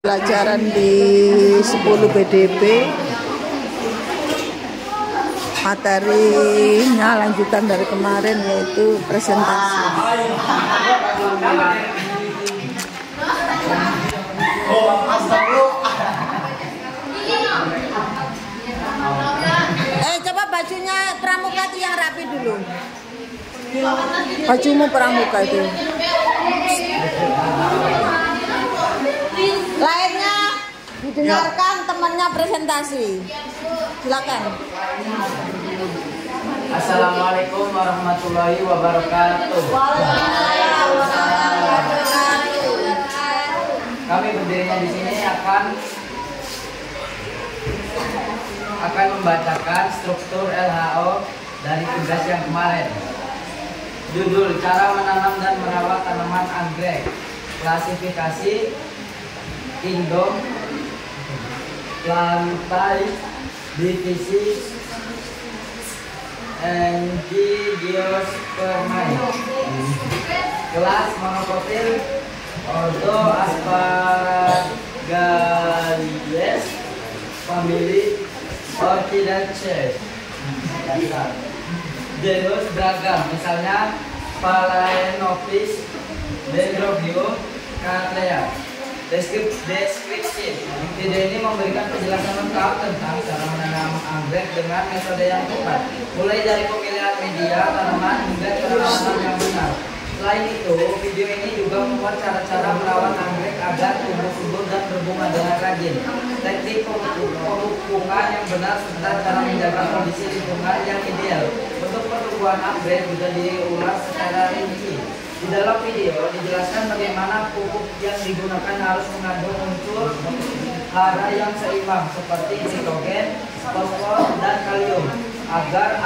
Pelajaran di 10 BDB, materinya lanjutan dari kemarin yaitu presentasi. Coba bajunya pramuka itu yang rapi dulu. Bajumu pramuka itu. Lainnya didengarkan temannya presentasi. Silakan. Assalamualaikum warahmatullahi wabarakatuh. Kami berdirinya di sini akan membacakan struktur LHO dari tugas yang kemarin. Judul: cara menanam dan merawat tanaman anggrek. Klasifikasi Kingdom, lantai, divisi, Angiospermae. Kelas monokotil, ordo Asparagales, famili Orchidaceae. Genus beragam, misalnya Phalaenopsis, Dendrobium, Cattleya. Deskripsi. Video ini memberikan penjelasan lengkap tentang cara menanam anggrek dengan metode yang tepat, mulai dari pemilihan media tanaman hingga perawatan yang benar. Selain itu, video ini juga membuat cara-cara merawat anggrek agar tumbuh subur dan berbunga dengan rajin, teknik pemupukan yang benar, serta cara menjaga kondisi lingkungan yang ideal. Untuk pertumbuhan anggrek juga diulas secara rinci. Di dalam video dijelaskan bagaimana pupuk yang digunakan harus mengandung unsur hara yang seimbang seperti nitrogen, fosfor, dan kalium agar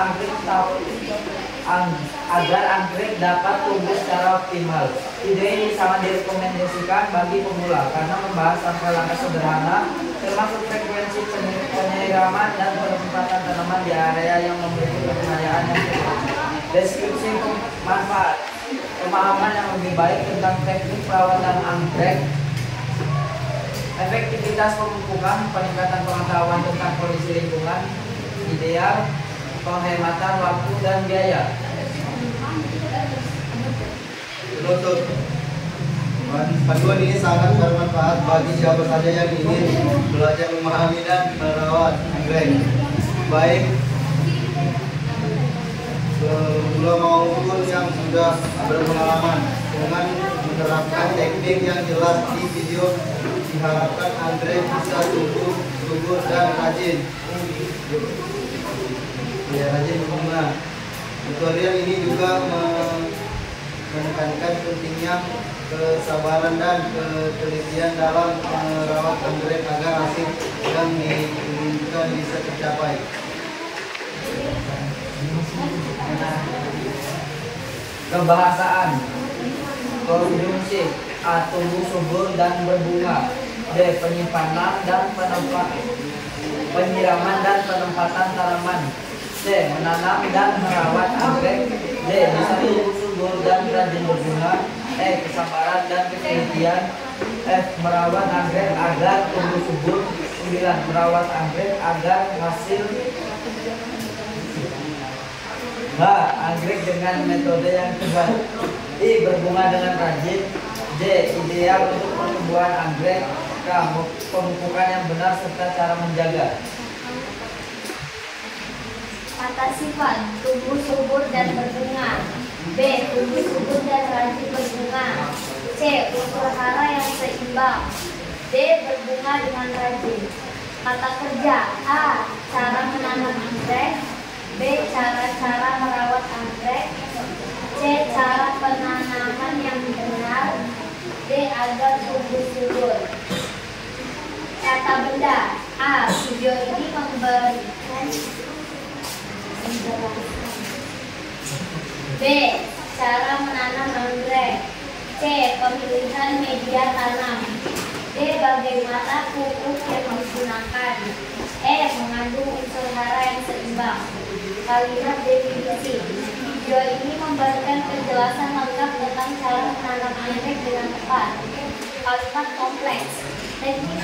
anggrek dapat tumbuh secara optimal. Video ini sangat direkomendasikan bagi pemula karena membahas langkah-langkah sederhana termasuk frekuensi penyiraman dan penempatan tanaman di area yang memiliki pengayaan yang tepat. Deskripsi manfaat. Pemahaman yang lebih baik tentang teknik perawatan anggrek, efektivitas pemupukan, peningkatan pengetahuan tentang kondisi lingkungan ideal, penghematan waktu dan biaya. Penutup. Panduan ini sangat bermanfaat bagi siapa saja yang ingin belajar memahami dan merawat anggrek, baik pemula maupun yang sudah berpengalaman. Dengan menerapkan teknik yang jelas di video, diharapkan anggrek bisa tumbuh subur dan rajin berbunga. Tutorial ini juga menekankan pentingnya kesabaran dan ketelitian dalam merawat anggrek agar hasil yang diinginkan bisa tercapai. Kebahasaan. Konjungsi: A. Tumbuh subur dan berbunga. B. Penyimpanan dan penyiraman dan penempatan tanaman. C. Menanam dan merawat anggrek. D. Bisa tumbuh subur dan rajin berbunga. E. Kesabaran dan ketelitian. F. Merawat anggrek agar tumbuh subur. 9. Merawat anggrek agar hasil. H. Anggrek dengan metode yang tepat. I. Berbunga dengan rajin. J. Ideal untuk pertumbuhan anggrek. K. Pemupukan yang benar serta cara menjaga. Kata sifat: tumbuh subur dan berbunga. B. Tumbuh subur dan rajin berbunga. C. Unsur hara yang seimbang. D. Berbunga dengan rajin. Kata kerja: A. Cara menanam anggrek. B. Cara-cara merawat anggrek. C. Cara penanaman yang benar. D. Agar tumbuh subur. Kata benda: A. Video ini memberikan. B. Cara menanam anggrek. C. Pemilihan media tanam. D. Bagaimana pupuk yang digunakan. E. Mengandung unsur hara yang seimbang. Kalimat definisi. Video ini memberikan penjelasan lengkap tentang cara menanam anggrek dengan tepat. Kalimat kompleks. teknik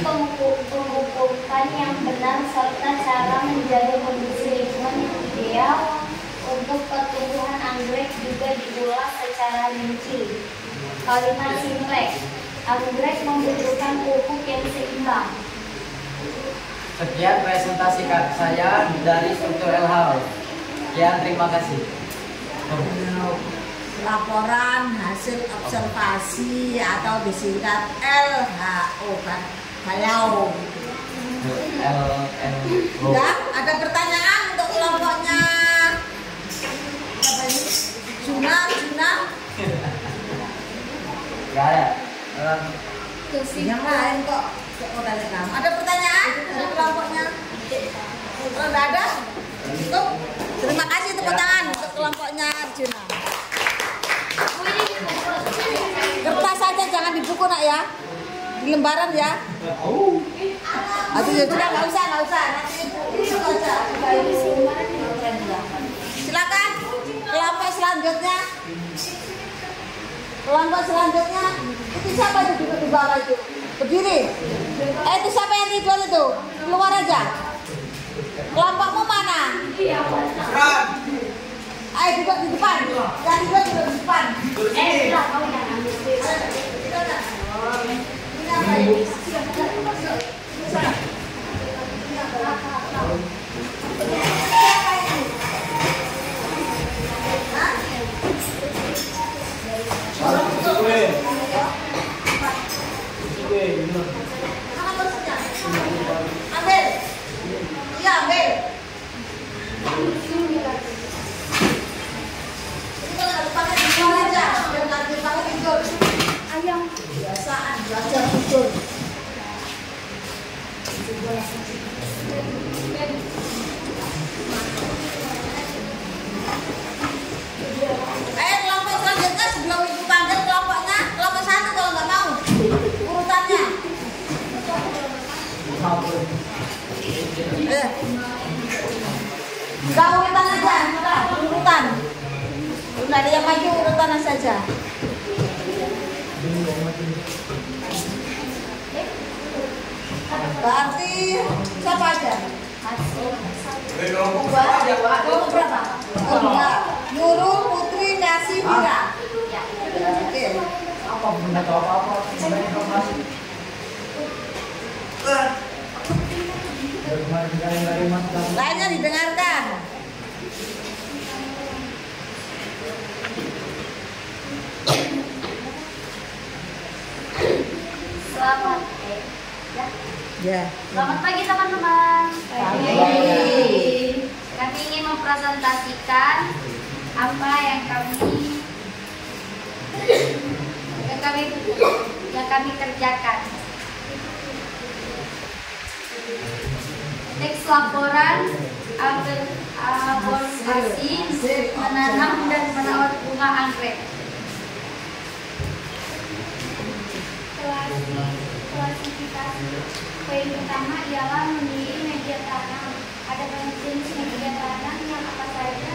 pemupukan yang benar serta cara menjaga kondisi lingkungan yang ideal untuk pertumbuhan anggrek juga diulas secara rinci. Kalimat simplek, anggrek membutuhkan pupuk yang seimbang. Sekian presentasi saya dari struktur LHO. Sekian, terima kasih. Laporan hasil observasi atau disingkat LHO kan, Halau. Ya, Ada pertanyaan untuk kelompoknya apa ini? Juna. Gak ada. Yang lain kok tanya kamu. Ada pertanyaan dari kelompoknya? Kalau tidak ada, cukup. Terima kasih tepuk tangan untuk kelompoknya Arjuna. Kertas saja, jangan di buku nak ya, di lembaran ya. Aduh ya sudah, nggak usah. Nanti itu aja. Silakan kelompok selanjutnya. Itu siapa itu duduk di bawah itu? Berdiri. Itu siapa yang tidur itu? Keluar aja. Kelompokmu mana? Ayo duduk di depan. Yang tidur duduk di depan. Ambil. Iya, ambil. Itu kalau pakai tidur aja, biar nggak dipakai tidur. Ayam. Biasaan belajar tidur. Kelompok selanjutnya sebelum ibu panggil kelompoknya, kelompok 1 kalau nggak mau urutannya. Enggak urutan aja, urutan. Enggak ada yang maju, urutan saja. Berarti siapa aja? Kelompok berapa? Enggak. Nurul, Putri, Kasih, Mira. Oke. Apa benda atau apa? Sebagai informasi. Lainnya didengarkan. Selamat. Ya. Selamat pagi teman-teman. Pagi. Kami ingin mempresentasikan apa yang kami kerjakan. Teks laporan aborsi menanam dan merawat bunga anggrek. Klasifikasi. Poin pertama ialah memilih media tanam. Ada banyak jenis media tanam yang apa saja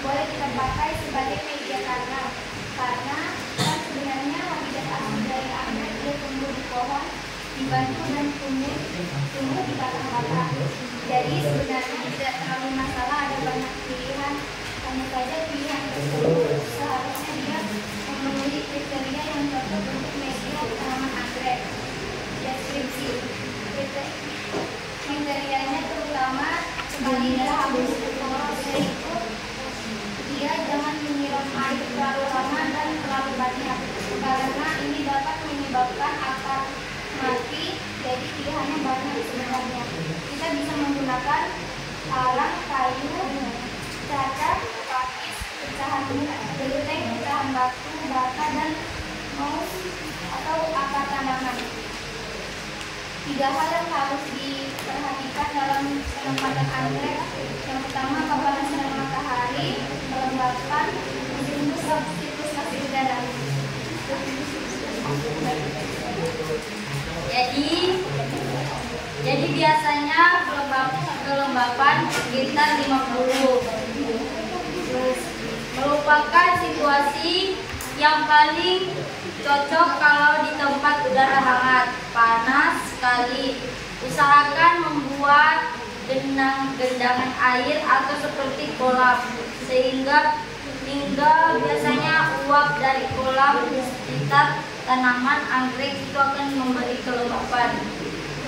boleh kita pakai sebagai media tanam. Karena kan sebenarnya habitat asli dari anggrek dia tumbuh di pohon, di batu dan tumbuh di batang-batang. Jadi sebenarnya tidak terlalu masalah ada banyak pilihan. Hanya saja pilihan tersebut seharusnya dia memenuhi kriteria yang cocok untuk media tanaman anggrek. Deskripsi. Kriterianya terutama sekali harus yaitu dia jangan menyiram air terlalu lama dan terlalu banyak karena ini dapat menyebabkan akar mati. Jadi pilihannya banyak sebenarnya. Kita bisa menggunakan arang, kayu, cacat, pakis, pecahan genteng, pecahan batu, bata, dan mouse atau akar tanaman. 3 hal yang harus diperhatikan dalam penempatan anggrek. Yang pertama, paparan sinar matahari, kelembapan, musim siklus hasil udara. Jadi biasanya kelembapan sekitar 50. Merupakan situasi yang paling Cocok kalau di tempat udara hangat, panas sekali. Usahakan membuat gendangan air atau seperti kolam, sehingga biasanya uap dari kolam di sekitar tanaman anggrek itu akan memberi kelembapan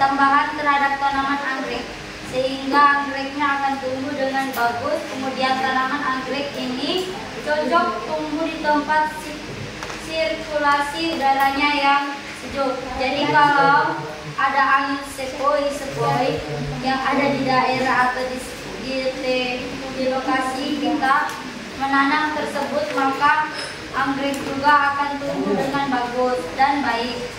tambahan terhadap tanaman anggrek, sehingga anggreknya akan tumbuh dengan bagus. Kemudian tanaman anggrek ini cocok tumbuh di tempat sirkulasi udaranya yang sejuk. Jadi kalau ada angin sepoi-sepoi yang ada di daerah atau di lokasi kita menanam tersebut, maka anggrek juga akan tumbuh dengan bagus dan baik.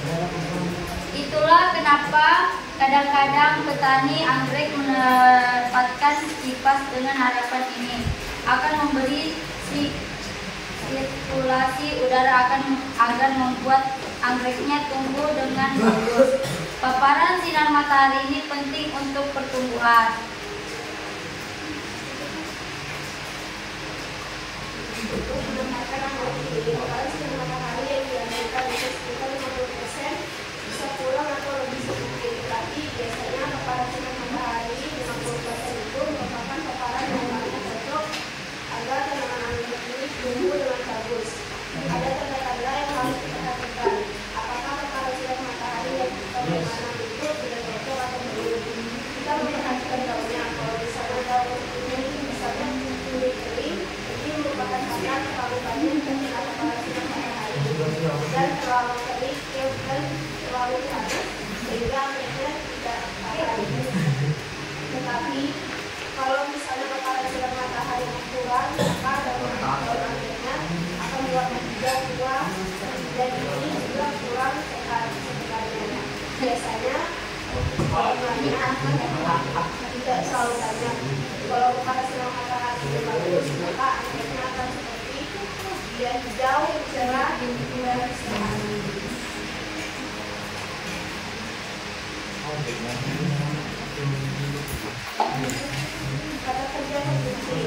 Itulah kenapa kadang-kadang petani anggrek mendapatkan kipas dengan harapan ini akan memberi sirkulasi udara agar membuat anggreknya tumbuh dengan bagus. Paparan sinar matahari ini penting untuk pertumbuhan. Untuk menempatkan anggrek di paparan sinar matahari yang dianjurkan untuk sekitar 50% bisa kurang atau lebih sedikit. Tapi biasanya paparan sinar matahari 50% itu merupakan paparan yang paling cocok agar tanaman anggrek ini tumbuh dengan bagus. Ada tanda-tanda yang harus kita perhatikan. Apakah paparan sinar matahari yang kita menanam itu sudah cocok atau belum? Kita memperhatikan daunnya. Kalau misalnya daun ini misalnya kulit kering, ini merupakan tanda terlalu banyak terkena paparan sinar matahari dan terlalu kering dan terlalu panas sehingga anggreknya tidak paparan. Tetapi kalau misalnya paparan sinar matahari yang kurang, maka daun anggreknya akan berwarna hijau tua dan ini juga kurang sehat sebenarnya. Biasanya warnanya tidak selalu banyak. Kalau paparan sinar matahari yang bagus, maka anggreknya akan seperti dia hijau, cerah, dan sehat. Kata kerja kunci,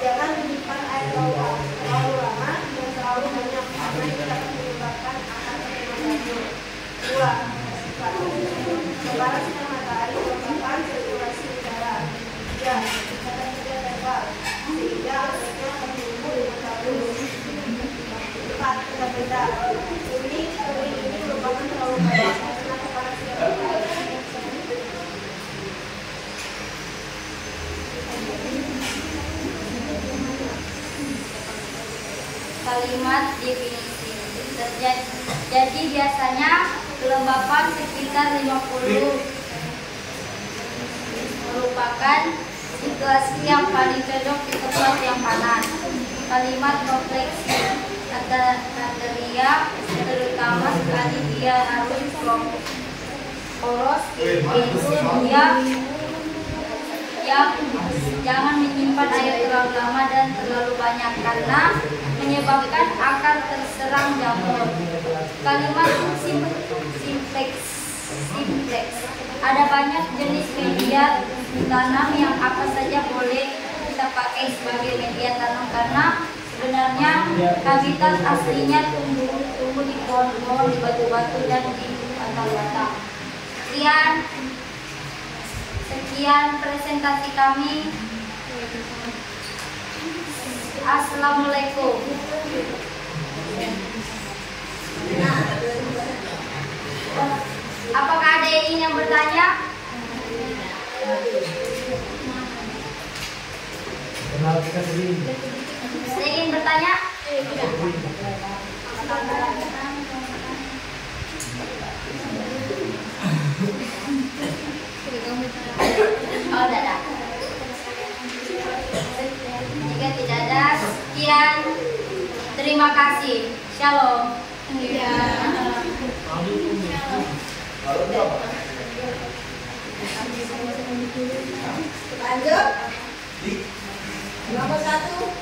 jangan menyimpan air terlalu lama dan terlalu banyak karena ini dapat menyebabkan akar terkena jamur. 2. Paparan sinar matahari merupakan sirkulasi udara. 3. Kata kerja tebal sehingga anggreknya akan tumbuh dengan bagus. 4. Beda-beda. Kering ini merupakan terlalu banyak karena paparan sinar matahari. Kalimat definisi. Jadi biasanya kelembapan sekitar 50 merupakan situasi yang paling cocok di tempat yang panas. Kalimat refleksi kriteria terutama sekali dia harus poros, yaitu dia yang jangan menyimpan air terlalu lama dan terlalu banyak karena menyebabkan akar terserang jamur. Kalimat simplex. Ada banyak jenis media tanam yang apa saja boleh kita pakai sebagai media tanam karena sebenarnya habitat aslinya tumbuh di pohon-pohon, di batu-batu dan di batang-batang. Sekian presentasi kami. Assalamualaikum. Apakah ada yang bertanya? Ada yang bertanya? Oh, tidak ada. Jika tidak ada, sekian. Terima kasih. Shalom. Lanjut. Nomor 1.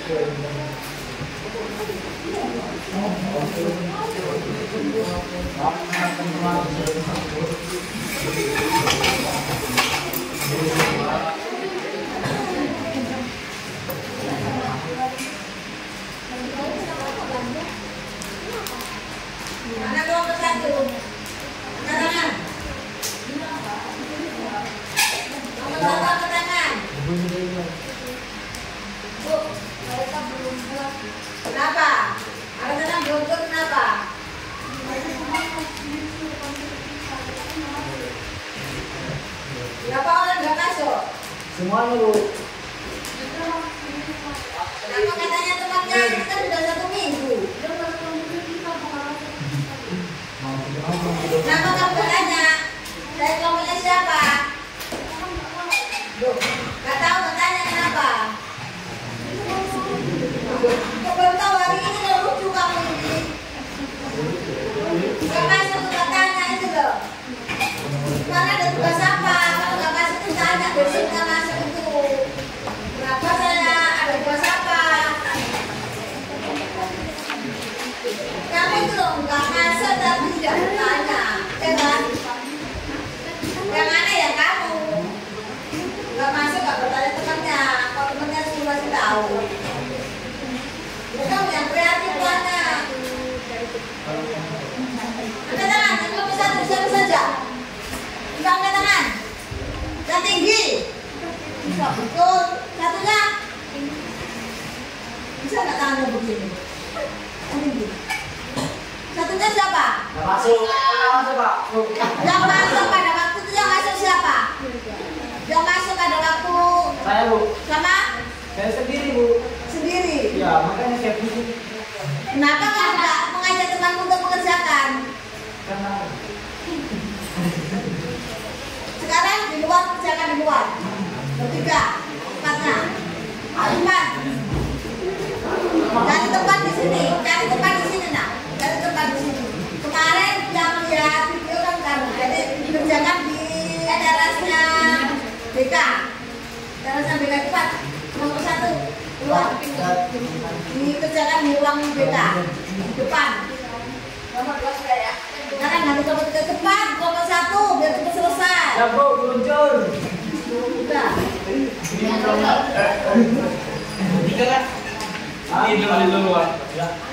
Mana kelompok satu? Angkat tangan. Angkat tangan. Bu, mereka belum buat. Kenapa? Angkat tangan belum buat kenapa? Berapa orang nggak masuk? Semuanya Bu. Kenapa katanya temannya ini kan sudah 1 minggu? Kenapa kamu bertanya? Dari kelompoknya siapa? Gak tahu bertanya kenapa? Kok baru tahu hari ini udah lucu kamu ini. Gak masuk tuh katanya itu loh. Mana ada tugas apa? Kalau gak masuk tuh tanya besok gak masuk itu. Kenapa saya ada tugas apa? Kamu itu loh gak masuk tapi tidak bertanya, ya kan? Yang aneh ya kamu gak masuk gak bertanya temannya. Kalau temannya suruh masih tahu. Ya kamu yang kreatif banyak. Angkat tangan, yang belum bisa satu saja. Coba angkat tangan. Yang tinggi. Bisa betul. Satunya. Bisa nggak tangannya begini? Yang tinggi. Satunya siapa? Nggak masuk. Nggak masuk Pak. Yang masuk pada waktu itu yang masuk siapa? Yang masuk pada waktu Saya Bu. sama Saya sendiri Bu. sendiri. Ya makanya saya pusing. Kenapa kamu nggak mengajak temanmu untuk mengerjakan? Karena Sekarang di luar kerjakan di luar. Bertiga, empatnya. Empat. Cari tempat di sini. Cari tempat di sini nak. Cari tempat di sini. Kemarin yang lihat video kan kamu. Jadi dikerjakan di terasnya BK. Terasnya BK cepat. Nomor 1 keluar. Dikerjakan di ruang BK di depan. Nomor 2 sudah ya. Sekarang nanti nomor 3 cepat. Nomor 1 biar cepat selesai. ya Bu, luncur. Udah.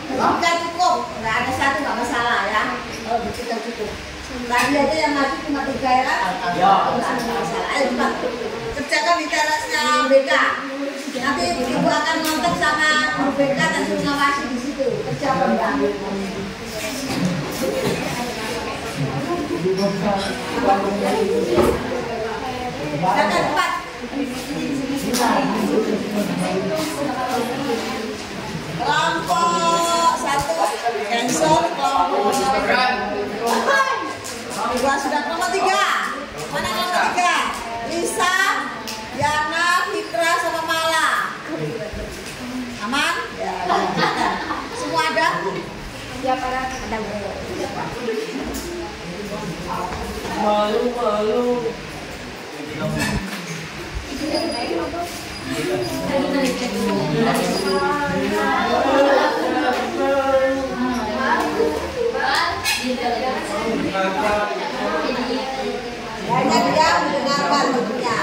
Kita cukup, nggak ada 1 nggak masalah ya. Oh, kita cukup. Tadi aja yang maju cuma 3 ya kan? Ya. Nggak ada masalah. Ayo cepat. Kerjakan di terasnya BK. Nanti ibu akan nonton sama guru BK dan suruh ngawasi di situ. Kerjakan ya. Kerjakan cepat. Kelompok 1 cancel, kelompok 2 sudah kelompok 3. Mana kelompok 3? Lisa, Yana, Fitra, sama Mala. Aman? Ya. Semua ada? Ya para Ada. Malu. Hanya dia mendengarkan tentunya.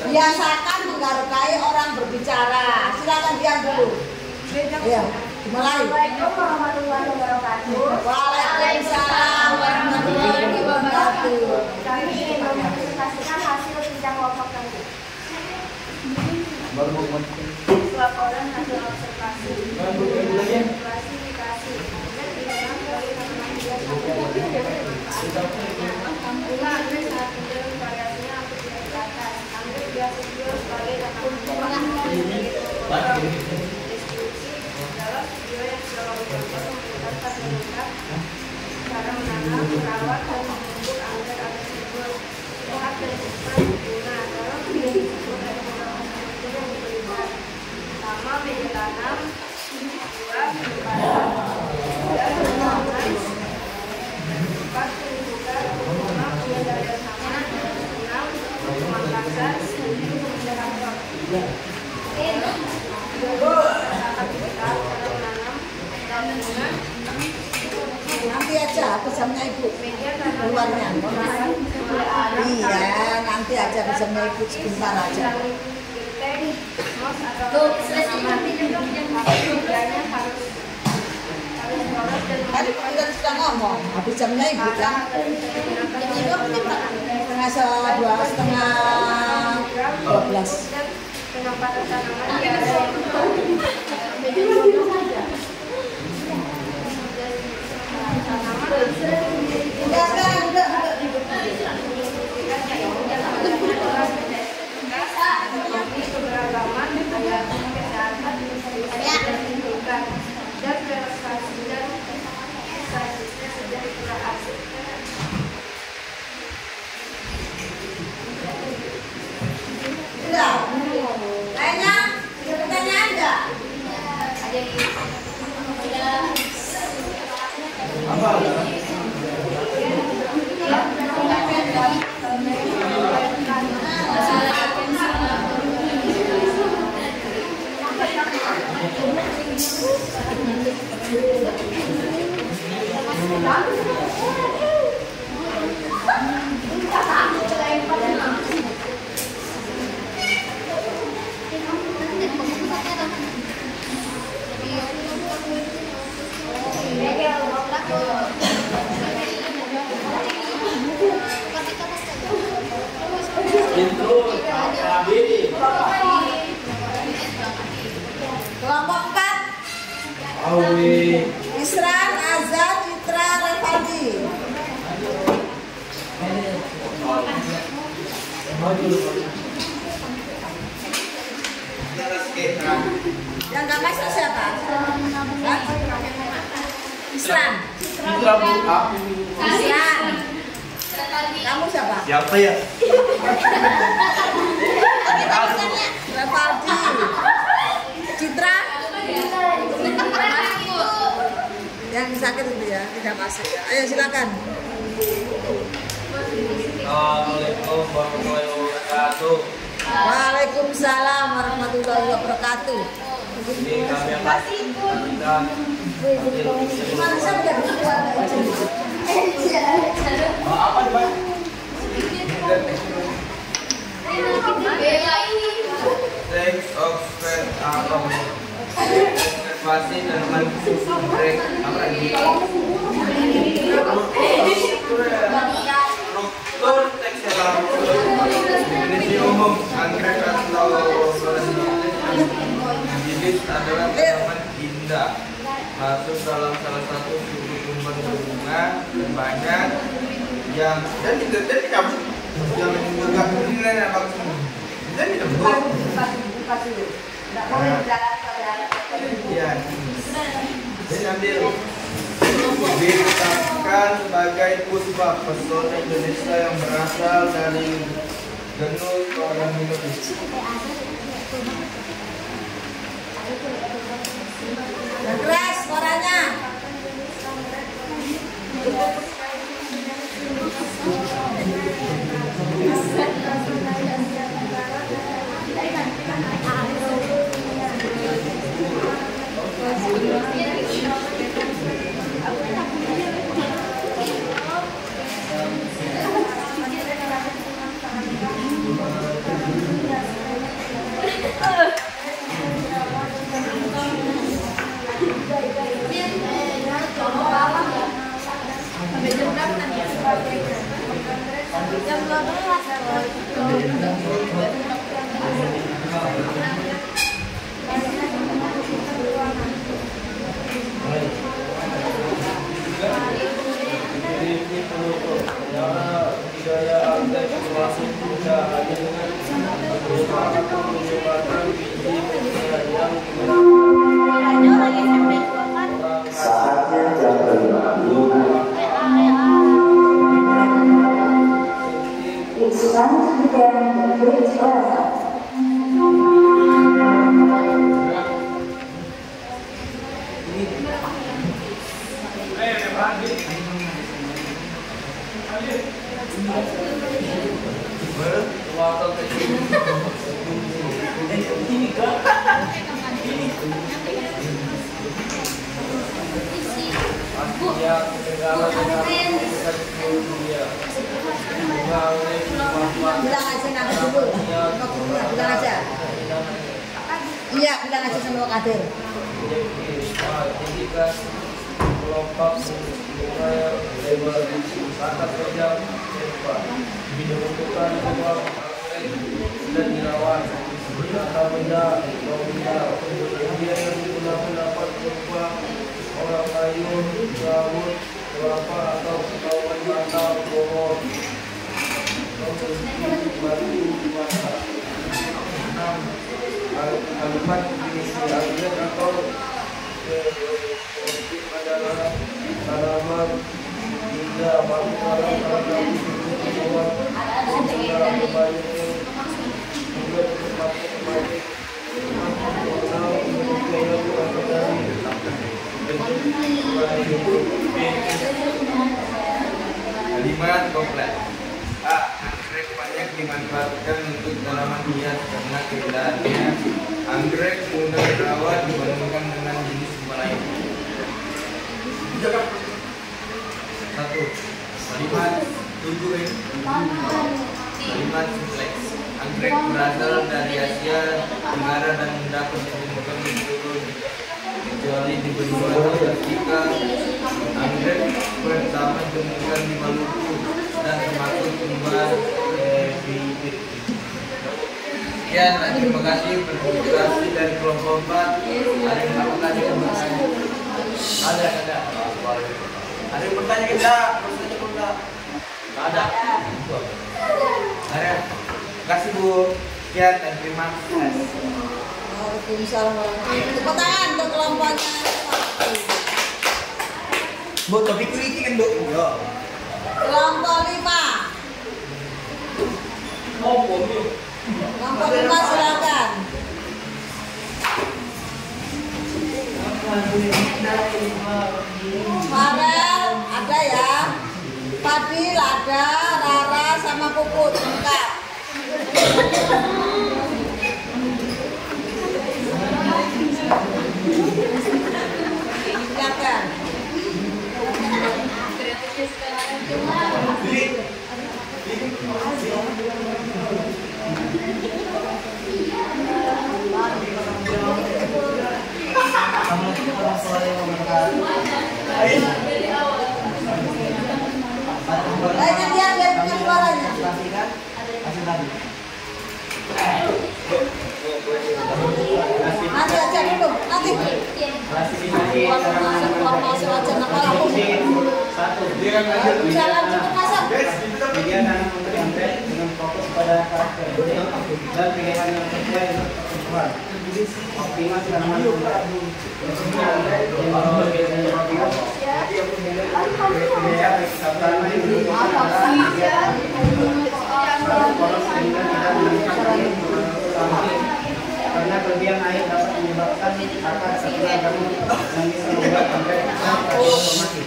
Biasakan menghargai orang berbicara. Silakan diam dulu. Ya, mulai. Assalamualaikum warahmatullahi wabarakatuh. Waalaikumsalam warahmatullahi wabarakatuh. Kami ingin mempresentasikan hasil sidang kelompok kami. Laporan hasil observasi. Klasifikasi. Dan digunakan sebagai tanaman hias bunga anggrek sangat cenderung variasinya hampir tidak di atas. Anggrek biasa dijual sebagai tanaman deskripsi dalam video yang sudah kami tonton menjelaskan lengkap cara menanam, merawat, dan memupuk anggrek tersebut. Sehat dan cepat guna dalam video tersebut ada beberapa metode yang diberikan. Pertama, media tanam. 2, penyimpanan. 3, penanaman. 4, penumbukan. 5, pengendalian hama. 6, pemangkasan. 7, pemeliharaan. jamnya ibu Media karena keluarnya. ada Iya, nanti aja jamnya ibu sebentar aja. Tuh, selesai nanti jam Tadi kita sudah ngomong, habis jamnya ibu kan. Setengah 12. penempatan tanaman di Udah sekarang, udah. keberagaman ada kesehatan lingkungan dan relokasi dan selanjutnya sejahtera. Udah. Lainnya, ada pertanyaan nggak? Kelompok 4. Isran, Azza, Citra, Revaldi. Yang nggak masuk siapa? Isran. Isran. Kamu siapa? Siapa ya? Revaldi. Citra. Yang sakit itu ya, tidak masuk ya. Ayo silakan. Assalamualaikum warahmatullahi wabarakatuh. Waalaikumsalam warahmatullahi wabarakatuh. Ini kami akan kita Gimana saya udah keluar dari sini? apa Pak? Thanks of fair konservasi tanaman break apa lagi? Struktur teks yang langsung definisi umum anggrek atau bibit adalah tanaman indah masuk dalam salah satu suku tumbuhan berbunga dan banyak yang dan tidak kamu yang menunjukkan nilai apa dan tidak betul. Iya. Jadi ambil ditetapkan sebagai puspa pesona Indonesia yang berasal dari genus Coryminotis. Yang keras suaranya. Jam 12. Saatnya jam 5. It's time to begin the great lesson. Ya, segala sesuatu seluruh dunia. Bilang aja nama dulu. Bilang aja. Iya, bilang aja sama Pak Kadir. Ketika kelompok mulai lebar kata kerja hebat dibutuhkan uang dan dirawat kata benda dia yang digunakan dapat berupa orang kayu, rambut, kelapa atau kawan mata pohon batu mata. Kalimat diisi agak atau adalah tanaman hingga barang-barang terhadap kebutuhan segala kebanyakan juga termasuk baik kalimat kompleks. A. Anggrek banyak dimanfaatkan untuk tanaman hias karena keindahannya. Anggrek mudah dirawat dibandingkan dengan jenis bunga lain. 1. Kalimat kalimat kompleks. Anggrek berasal dari Asia Tenggara dan dapat ditemukan di seluruh dunia kecuali di benua Afrika. Anggrek pertama ditemukan di Maluku dan termasuk tumbuhan epifit. Sekian, terima kasih berkonsentrasi dari kelompok 4. Ada yang bertanya kepada ada. Ada yang bertanya kita? Ada. Ada. Terima kasih Bu. Sekian dan terima kasih. Waalaikumsalam. Tepuk tangan untuk kelompoknya. Bu, topik ini kan Bu. Yo. Kelompok 5. Kelompok 5 silakan. Farel ada ya. Fadil ada, Rara sama Puput lengkap. Silakan. Lainnya biar punya suaranya. Nanti aja dulu, nanti. Masuk aja apa lagi? Jalan cukup masuk. Dia nanam memberi anggrek dengan fokus pada karakter dan pilihan yang sesuai dengan kebutuhan. Optimasi tanaman anggrek yang biasanya biaya tanaman yang dibutuhkan adalah karena kelebihan air dapat menyebabkan akar setelah gabung dan bisa membuat anggrek transformasi.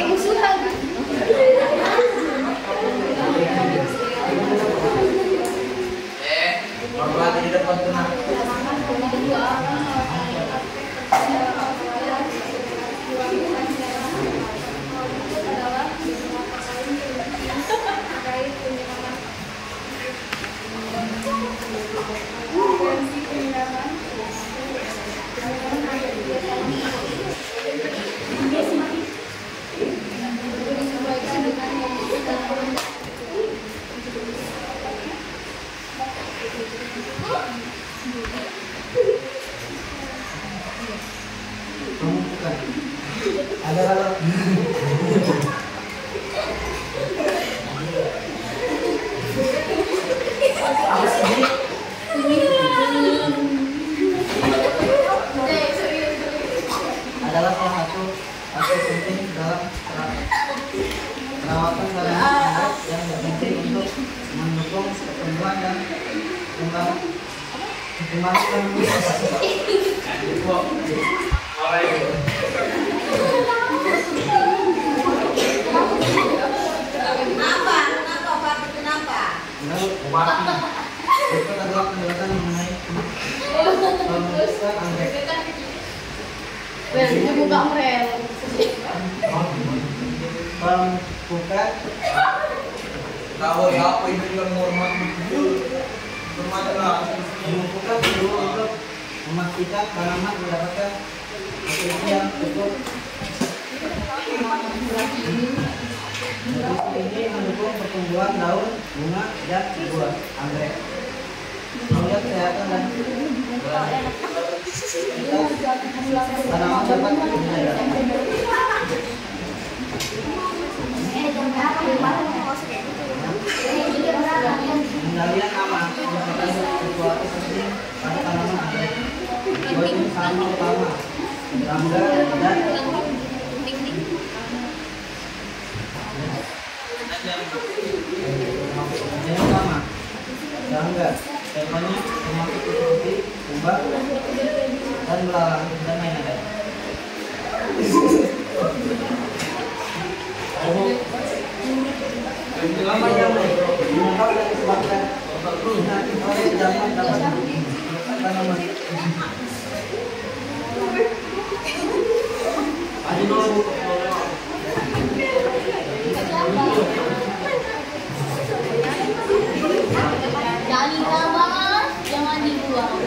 Musuhan. pertumbuhan dan perkembangan itu adalah penjelasan mengenai pembukaan anggrek. Pembuka Tahu apa itu yang hormat itu? Hormatlah. membuka perlu untuk memastikan tanaman mendapatkan nutrisi yang cukup. Nutrisi ini mendukung pertumbuhan daun, bunga, dan buah anggrek. Melihat kesehatan dan tanaman dapat menjaga. Pengendalian aman merupakan sesuatu penting pada tanaman anggrek. Ini sama utama, serangga dan yang utama, serangga. Contohnya termasuk seperti kumbang dan belalang dan lain-lain. Lama yang mengungkap dan disebabkan oleh zaman dapat tanaman. Jangan dibuang.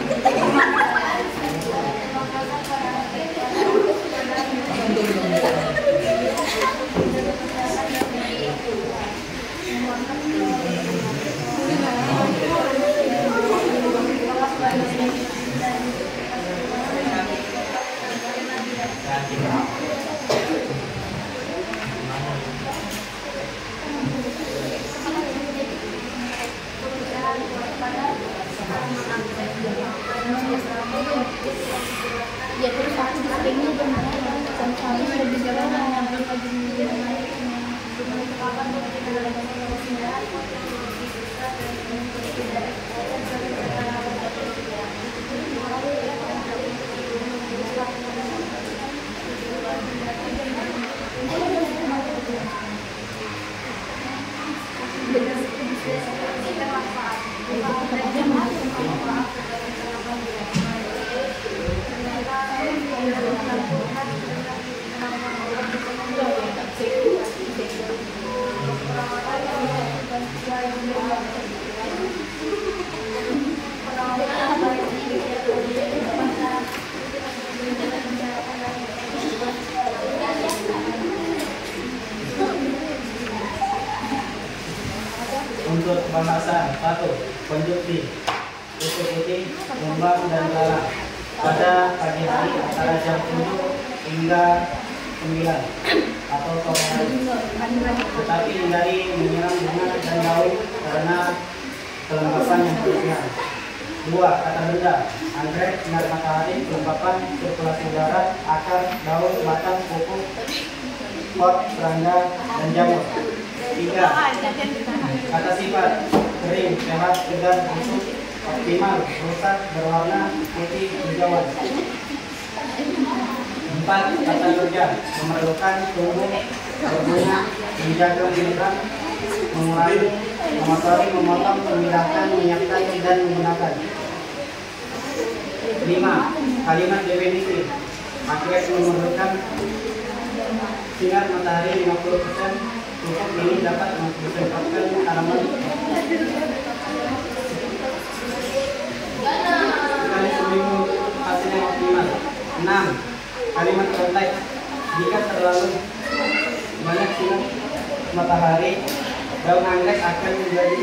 Ya terus aku disini sama lebih jalan yang Untuk pembahasan 1. Konjungsi kupu putih, kumbang, dan belalang pada pagi hari antara jam 7 hingga 9 atau sore hari. Tetapi hindari menyiram bunga dan daun karena kelembapan yang berlebihan. 2. Kata benda anggrek, sinar matahari, kelembapan, sirkulasi udara, akar, daun, batang, pupuk, pot, serangga, dan jamur. 3. Kata sifat kering, sehat, segar, busuk, optimal, rusak, berwarna putih, hijauan. 4. Kata kerja memerlukan tumbuh, berbunga, menjaga lingkungan, mengurangi, mengotori, memotong, memindahkan, menyiapkan, dan menggunakan. 5. Kalimat definisi anggrek memerlukan sinar matahari 50%. Pupuk ini dapat mempercepatkan tanaman. Sekali seminggu hasilnya optimal. 6. Kalimat konteks jika terlalu banyak sinar matahari, daun anggrek akan menjadi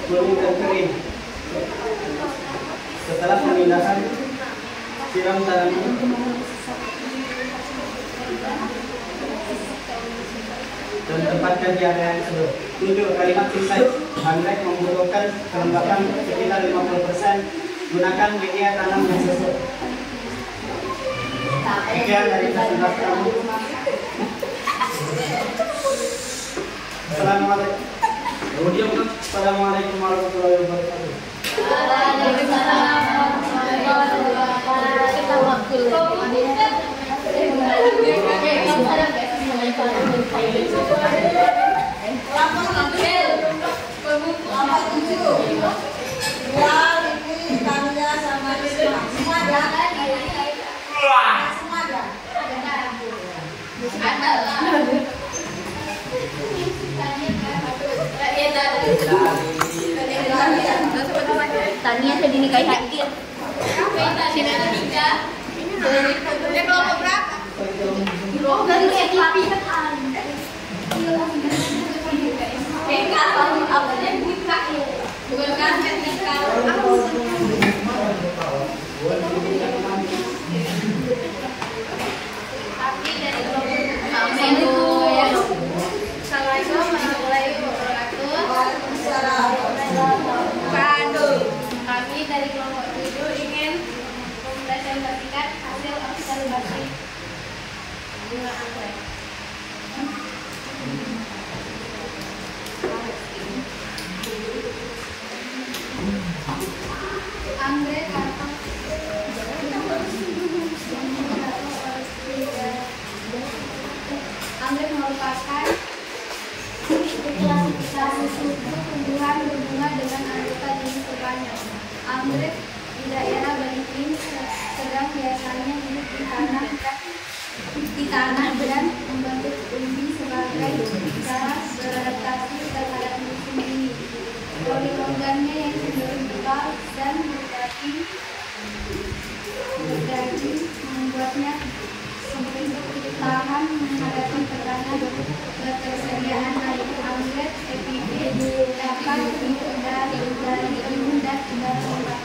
kuning dan kering. Setelah pemindahan siram tanaman dan tempatkan di area yang seluruh. 7. Kalimat singkat anggrek membutuhkan kelembapan sekitar 50%. Gunakan media tanam yang sesuai. Sekian dari tugas kamu. Assalamualaikum. Kemudian Assalamualaikum warahmatullahi wabarakatuh. Tania sudah dinikahi hadir. Sini ada 3. Dia kelompok berapa? Dari TV kan. Bukan kan teknikal. Tapi dari kelompok Assalamualaikum warahmatullahi wabarakatuh. Kami dari kelompok 7 ingin mempresentasikan hasil observasi bunga anggrek. Anggrek atau anggrek merupakan klasifikasi suku tumbuhan berbunga dengan anggota jenis terbanyak. Anggrek di daerah Belitung sedang biasanya hidup di tanah dan membentuk umbi sebagai cara beradaptasi terhadap musim ini. Polygonnya yang cenderung tebal dan berdaging membuatnya tahan menghadapi tekanan ketersediaan air. Anggrek epifit dapat dihindari dari embun dan udara lembab.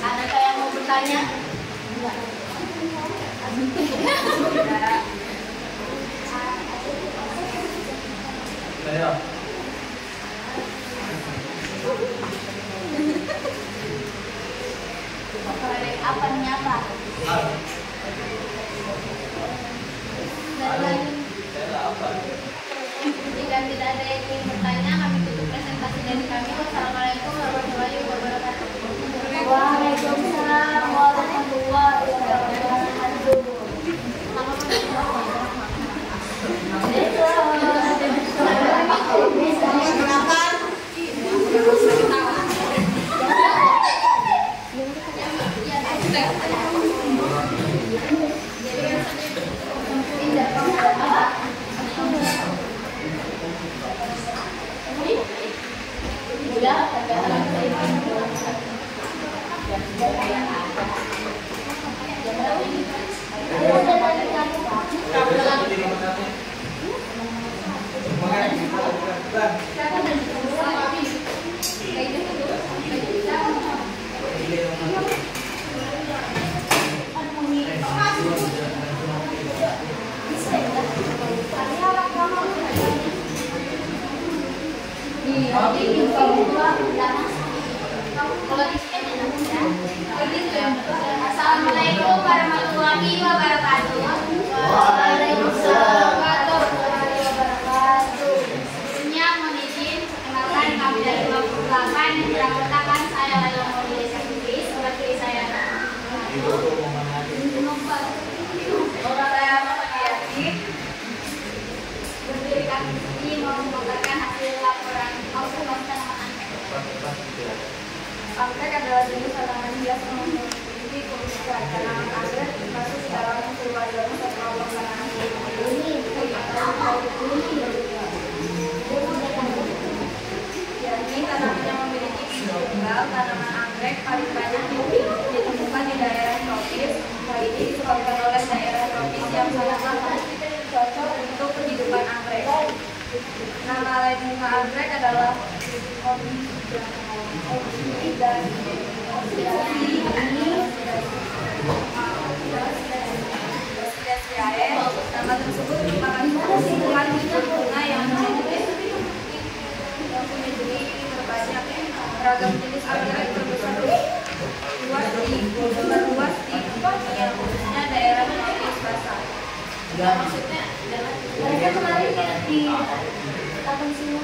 Adakah yang mau bertanya? Apanya apa? Jika tidak ada yang ingin bertanya, kami tutup presentasi dari kami. Wassalamualaikum warahmatullahi wabarakatuh. Waalaikumsalam warahmatullahi wabarakatuh. Assalamualaikum warahmatullahi wabarakatuh. Waalaikumsalam warahmatullahi wabarakatuh. Sebelumnya mohon izin perkenalkan kami dari 58 yang beranggotakan saya Laila Maulida Syafri sebagai saya. Orang saya Madiati. Berdiri kami di sini mau memaparkan hasil laporan output tanaman Anggrek adalah jenis tanaman hias yang memiliki keunikan. Tanaman anggrek termasuk di dalam keluarga kelompok tanaman ini. Yakni tanaman yang memiliki biji tunggal. Tanaman anggrek paling banyak ditemukan di daerah tropis. Hal ini disebabkan oleh daerah tropis yang sangatlah cocok untuk kehidupan anggrek. Nama lain bunga anggrek adalah nama tersebut merupakan kumpulan biji bunga yang mempunyai terbanyak beragam jenis anggrek terbesar luas di dunia, khususnya daerah tropis basah. maksudnya mereka kemarin di tahun sini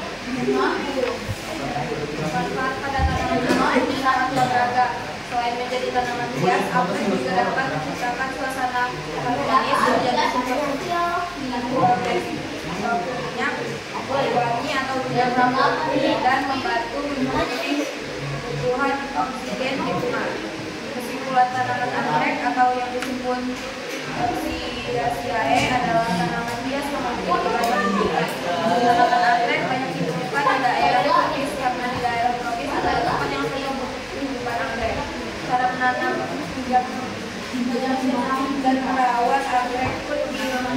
Manfaat pada tanaman anggrek sangat beragam. Selain menjadi tanaman hias, anggrek juga dapat menciptakan suasana harmonis menjadi sumber minyak, wangi atau udara dan membantu memenuhi kebutuhan oksigen di rumah. Kesimpulan tanaman anggrek atau yang disebut Orchidaceae adalah tanaman hias yang memiliki banyak keunikan. Tanaman anggrek banyak ditemukan di daerah tropis karena di daerah tropis adalah tempat yang sering kehidupan anggrek. Cara menanam dan merawat anggrek pun dilakukan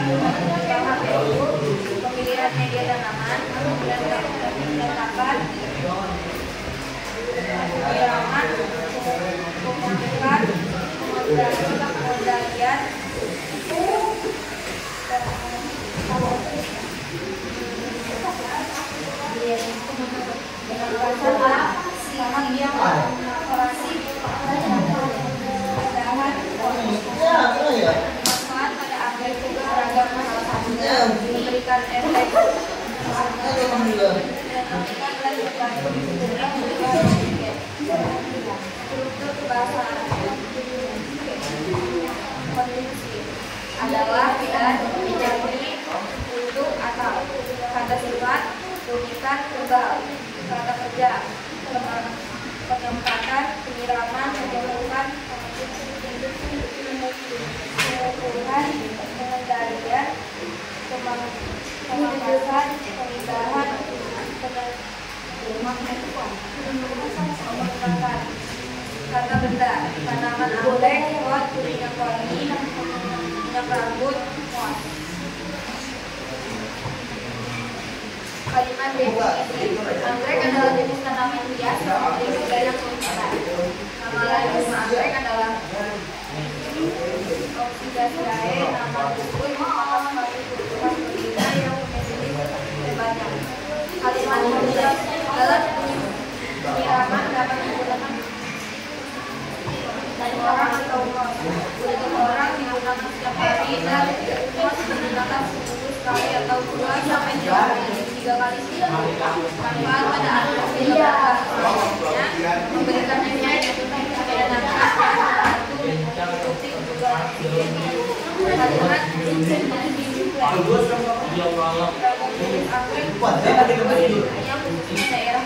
dengan pertama yaitu pemilihan media tanaman, kemudian penetapan penyiraman, pemupukan, pengendalian, manfaat pada anggrek juga beragam, salah satunya memberikan efek struktur kebasahan kondisi adalah dan menjadi untuk atau kata sifat keunikan tebal, kata kerja penempatan, penyiraman, penjauhan, pengukuran, pengendalian, pemangkasan, pemindahan, pemangkasan. Kata benda, tanaman anggrek, pot, minyak wangi, minyak rambut, mos. Kalimat definisi, anggrek adalah jenis tanaman hias yang memiliki banyak keunikan. Nama lain bunga anggrek adalah Orchidaceae. Nama tersebut merupakan suatu tumbuhan berbeda yang memiliki banyak. Kalimat kemudian dalam penyiraman dapat menggunakan orang atau mos. Untuk orang digunakan setiap hari dan mos digunakan seminggu sekali atau 2 sampai 3 kali. Manfaat pada anggrek tidak memberikan efek menenangkan untuk juga oksigen. Kalimat anggrek yang khususnya daerah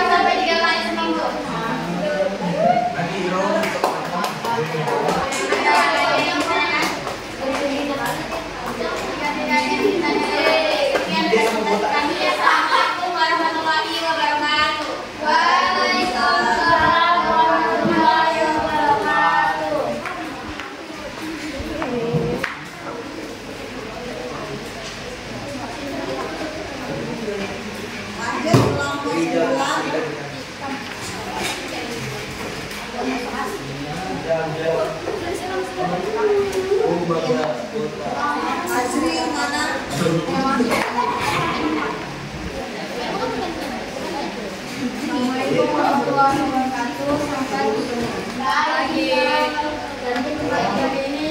sampai 3 kali seminggu. Azri mana? Assalamualaikum warahmatullahi wabarakatuh. Sampai jumpa lagi. Nanti pelajaran ini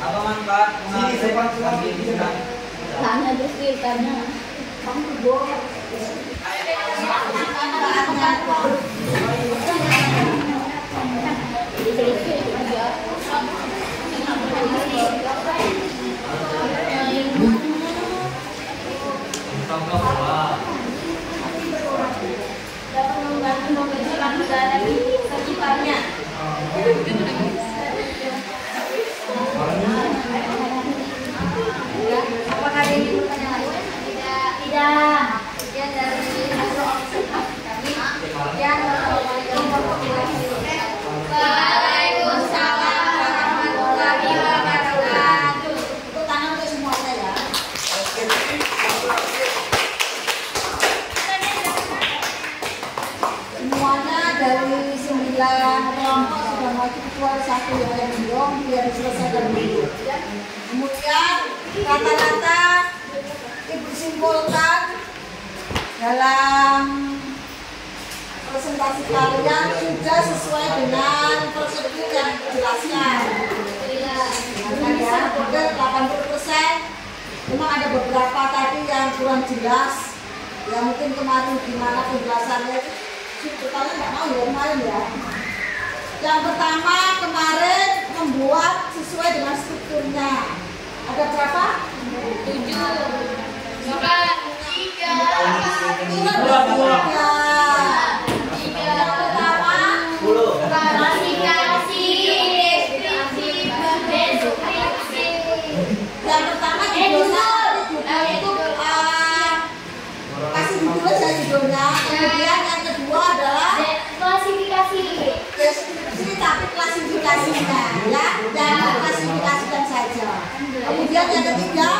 Apa manfaat kambing di sana? Tanya terus tanya. dapat membantu membersihkan udara di sekitarnya. Apakah ada yang pertanyaan lain? Tidak. Sekian dari kami. Sekian. Waalaikumsalam warahmatullahi wabarakatuh. Tepuk tangan untuk semuanya ya. Semuanya dari 9 kelompok sudah maju kecuali satu yang belum, biar diselesaikan dulu. Kemudian kata-kata Ibu simpulkan dalam presentasi kalian sudah sesuai dengan prosedur yang dijelaskan. Ya, hampir 80%. Memang ada beberapa tadi yang kurang jelas. Ya mungkin kemarin gimana penjelasannya itu kalian nggak mau ya kemarin ya. Yang pertama kemarin membuat sesuai dengan strukturnya. Ada berapa? 7. Tiga. Yang pertama Klasifikasi, deskripsi. Yang pertama judulnya itu kasih dulu aja judulnya. Kemudian yang kedua adalah Klasifikasi. deskripsi tapi klasifikasinya ya, jangan klasifikasikan saja. Kemudian yang ketiga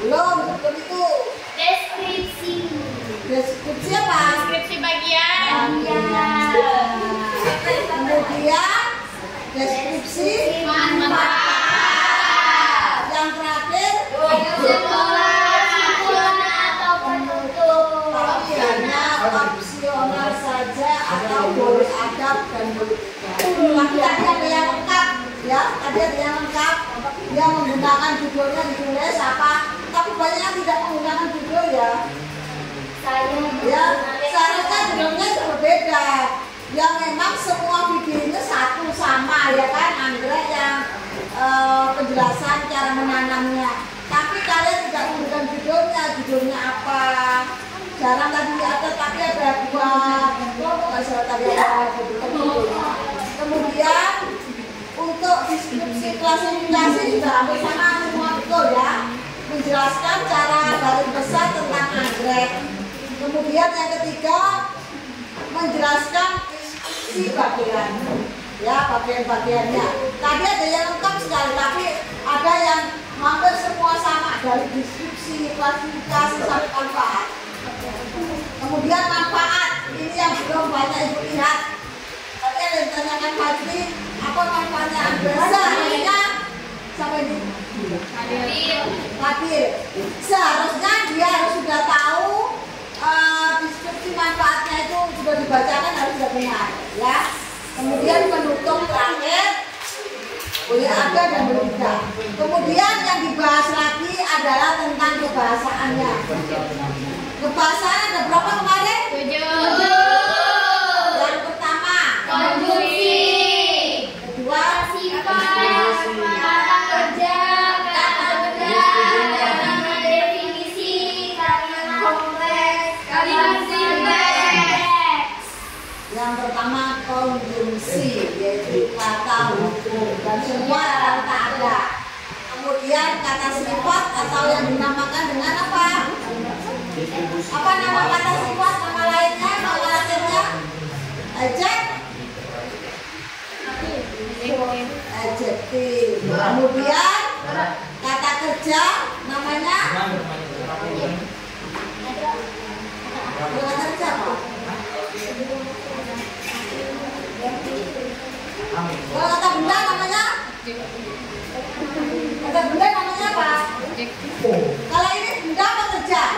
belum betul itu Deskripsi. deskripsi apa? Deskripsi bagian. Kemudian deskripsi Manfaat. yang terakhir Kesimpulan atau penutup. lengkap dan politika. Tapi tadi ada yang lengkap, ya. Tadi ada yang lengkap. Dia menggunakan judulnya ditulis apa? Tapi banyak yang tidak menggunakan judul ya. Ya, seharusnya judulnya berbeda. Ya memang semua videonya satu sama ya kan, anggrek yang penjelasan cara menanamnya. Tapi kalian tidak menggunakan judulnya apa? Jarang tadi ada, tapi ada dua kelompok nggak salah tadi ada judulnya. Kemudian untuk deskripsi klasifikasi sudah hampir sama semua betul ya. Menjelaskan cara garis besar tentang anggrek. Kemudian yang ketiga menjelaskan isi bagian, ya bagian-bagiannya. Tadi ada yang lengkap sekali, tapi ada yang hampir semua sama dari deskripsi, klasifikasi sampai manfaat. Kemudian manfaat ini yang belum banyak ibu lihat. Tadi ada yang tanyakan pasti apa manfaatnya anggrek? Seharusnya sampai di hadir. Seharusnya dia harus sudah tahu. Deskripsi manfaatnya itu sudah dibacakan, harus sudah benar ya. Kemudian penutup terakhir boleh ada dan boleh tidak. Kemudian yang dibahas lagi adalah tentang kebahasaannya. Kebahasaan ada berapa kemarin? 7. Yang pertama Konjungsi. Kedua Sifat. Kata kerja. Kata definisi. Kalimat kompleks. Kalimat simpleks. yang pertama konjungsi, yaitu kata hukum dan semua kata ada. Kemudian kata sifat atau yang dinamakan dengan apa? Apa nama kata sifat? Nama lainnya, nama latinnya? Adjektif. Kemudian kata kerja namanya? Kata kerja apa? Kalau kata benda namanya? Kata benda namanya apa? Kalau ini benda apa kerja?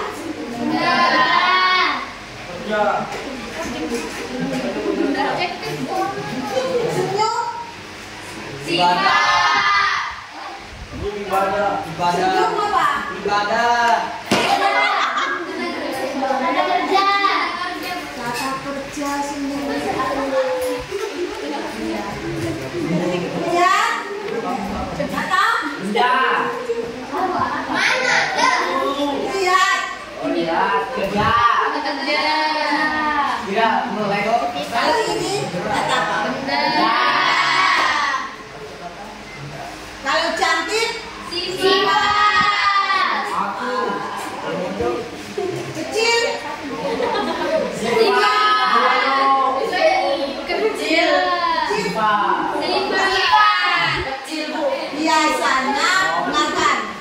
Senyum? Senyum apa? Kata kerja senyum. Ya? Atau? Lihat. Kalau ini kata apa? Kalau cantik? Kecil? Biasanya makan.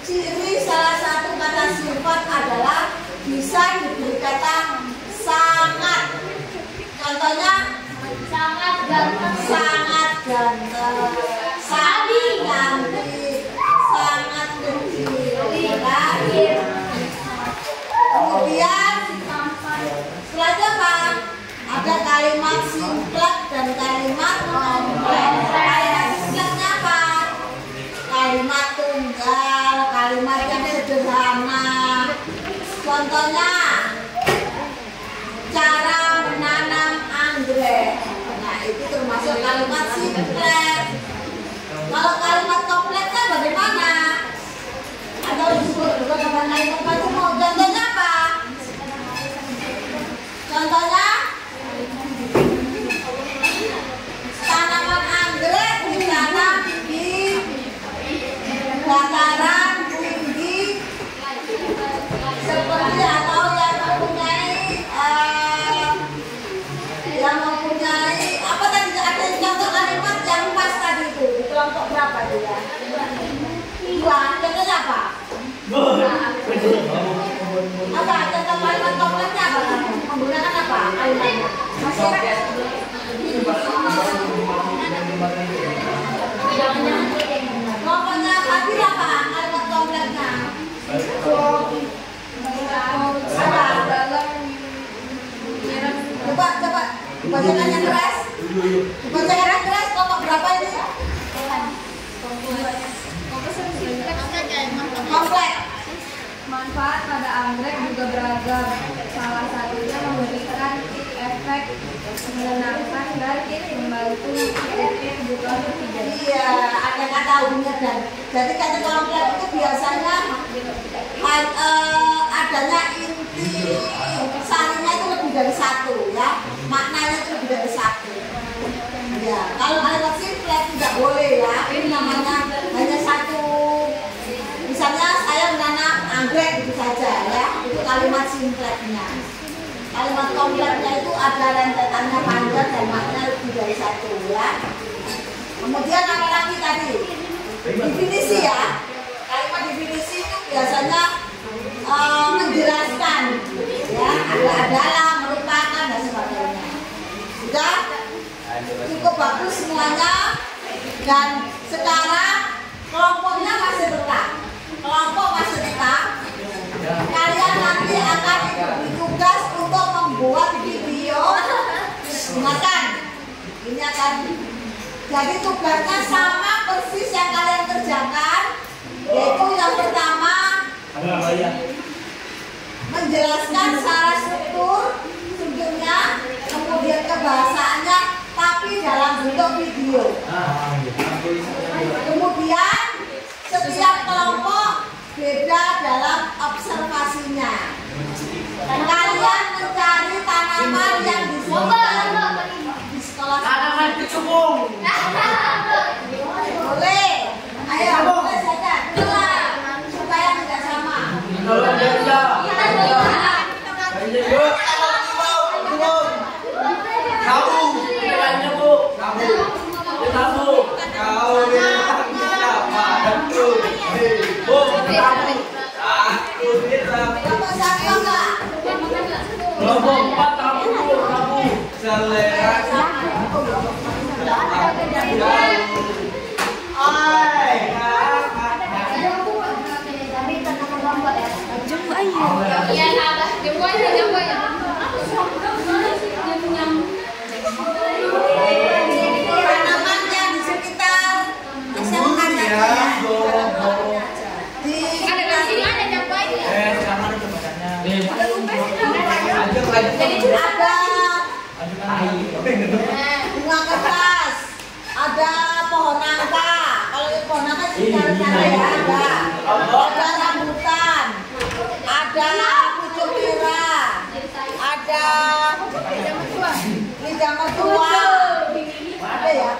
Ciri salah satu kata sifat adalah bisa diberi kata sangat. Contohnya Sangat ganteng. sangat ganteng, sangat cantik, sangat kecil. Kemudian selanjutnya apa? Ada kalimat simplek dan kalimat kompleks. Kalimat simpleknya apa? Kalimat tunggal, kalimat yang sederhana. Contohnya cara menanam anggrek. Nah, itu termasuk kalimat simplek. Kalau kalimat kompleksnya bagaimana? Atau disebut juga dengan kalimat majemuk. Contohnya apa? Contohnya tanaman anggrek ditanam di dataran tinggi seperti atau yang mempunyai apa tadi, ada contoh kalimat yang pas tadi itu di kelompok berapa itu ya? Dua. Contohnya apa? Apa contoh kalimat kompleksnya apa? Menggunakan apa kalimatnya? Masih kelompoknya tadi apa kalimat kompleksnya? Apa? Coba bacakan yang keras. Baca keras kelompok berapa ini? Komplek. Manfaat pada anggrek juga beragam. Salah satunya memberikan efek menenangkan dan membantu efek juga tidak. Iya, ada kata umumnya dan jadi kata komplek itu biasanya adanya inti sarinya itu lebih dari satu ya, maknanya itu lebih dari satu. Ya, kalau kalimat simplek tidak boleh ya, ini namanya hanya satu. Misalnya saya menanam anggrek gitu saja ya, itu kalimat simpleknya. Kalimat kompleknya itu ada rentetannya panjang dan maknanya lebih dari satu ya. Kemudian apa lagi tadi? Definisi ya. Kalimat definisi itu biasanya menjelaskan ya, adalah, merupakan dan sebagainya. Sudah cukup bagus semuanya. Dan sekarang kelompoknya masih tetap. Kelompok masih tetap. Kalian nanti akan diberi tugas untuk membuat video. Gunakan. Ini akan jadi tugasnya sama persis yang kalian kerjakan, yaitu yang pertama menjelaskan secara strukturnya, kemudian kebahasaannya, tapi dalam bentuk video. Kemudian setiap kelompok beda dalam observasinya. Kalian mencari tanaman yang disebutkan di sekolah. Tanaman kecubung. Boleh. Ayo, boleh saja. Supaya tidak sama. Kelompok satu enggak? Kelompok 4 rabu. Selera. Tanamannya di sekitar SMK ya. Bunga kertas, ada pohon nangka. Kalau pohon nangka sih cara ya ada rambutan, ada pucuk pira, ada lidah mertua, ada ya.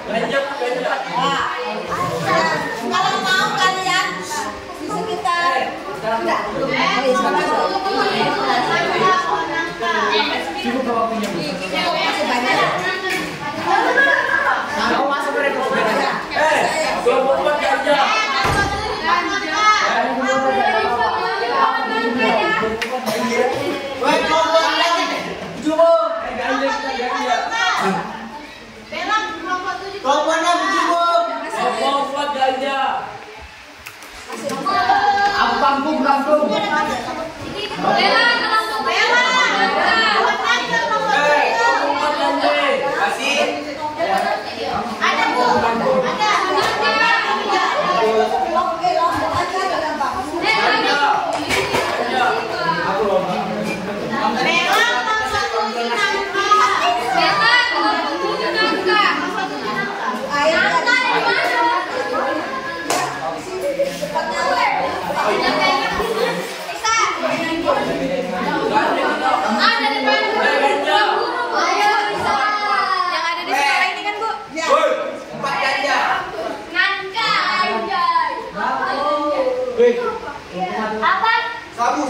Nah, kalau mau kalian di sekitar enggak, masih banyak. Kamu masuk ke rekomendasi. Kelompok 4 ganja. Kampung.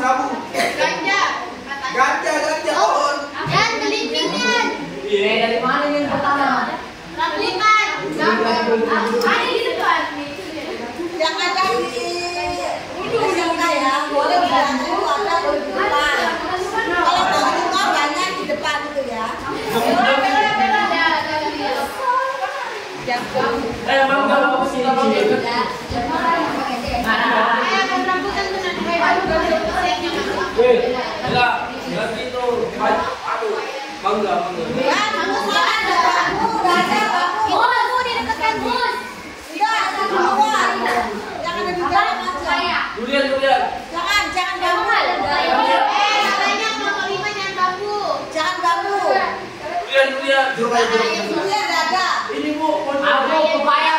Sabu. Ganja pohon. Dan kelipingan. Dari mana ini pertama? Rambutan. Ada di depan. Yang ada di SMK ya, boleh di belakang itu ada, boleh di depan. Kalau mau di rumah banyak di depan itu ya. Rambutan tuh nanti Enggak gitu. Aduh, mangga. Ya, kamu salah ada bambu, Ini ada. Ini Bu. Aku pepaya.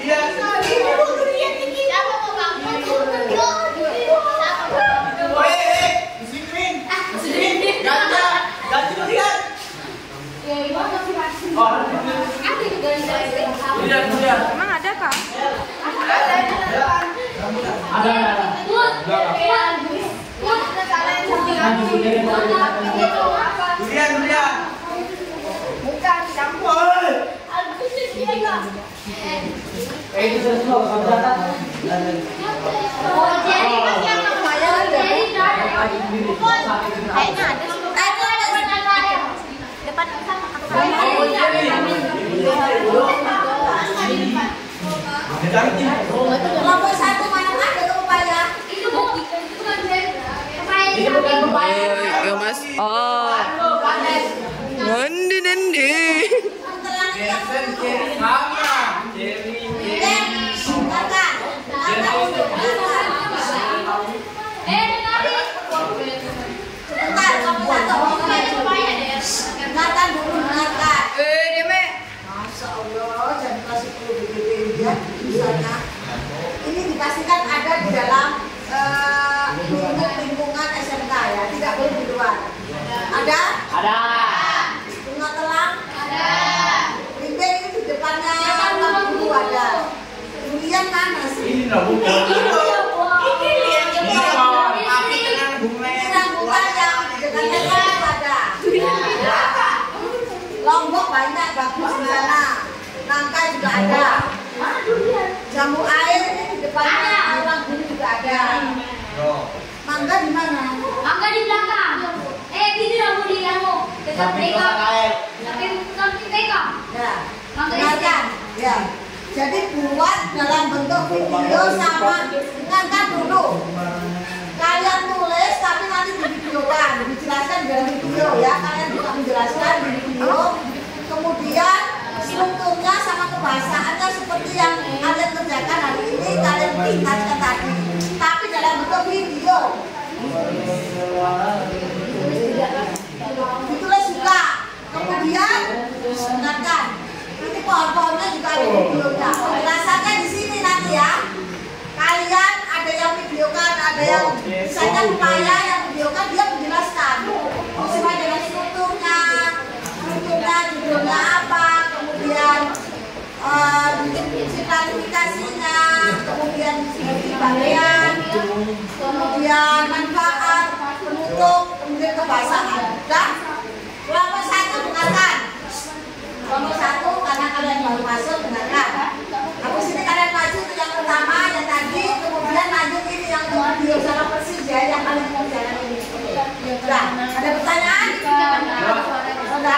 Iya. Di sini. Ganti durian. Durian. Emang ada kak? Ada. Durian. Bukan campur. Ini semua kebetulan. Kayaknya ada. Depan sama. Kelompok 1 mana ada pepaya? Itu bukan pepaya. Ini bukan pepaya. Ya mas. Oh. Nandi. Masya Allah, jadi kelas 10 BPT ya, misalnya ini dipastikan ada di dalam lingkungan SMK ya, tidak boleh di luar. Ada? Ada. Bunga telang? Ada. Limbing ini di depannya ruang guru ada. Kemudian mana sih? Ini loh Bu. Ini rambutan yang di dekat ada. Lombok banyak bagus di sana. Nangka juga ada. Jamu air ini di depannya ruang guru juga ada. Mangga di mana? Mangga di belakang. Gini dong Bu, di kamu dekat TK. Samping TK. Ya. Mangga di Dengarkan. Ya. Jadi buat dalam bentuk video sama dengarkan dulu. Kalian tulis tapi nanti divideokan, dijelaskan di dalam video ya. Kalian juga menjelaskan di video. Kemudian strukturnya sama kebahasaannya seperti yang kalian kerjakan hari ini kalian tingkatkan tadi. Tapi dalam bentuk video. Ditulis juga. Kemudian dengarkan. Nanti pohon-pohonnya juga ada videonya. Penjelasannya di sini nanti ya. Kalian ada yang videokan, ada yang misalnya pepaya yang videokan dia menjelaskan sesuai dengan strukturnya, judulnya apa, kemudian klasifikasinya, kemudian bagian, kemudian manfaat, penutup, kemudian kebahasaan. Dan kelompok 1 dengarkan. Kelompok 1 karena kalian baru masuk dengarkan. Habis ini kalian maju ke yang pertama yang tadi, kemudian lanjut ini yang video sama persis ya yang kalian kerjakan ini. Nah, ada pertanyaan? Enggak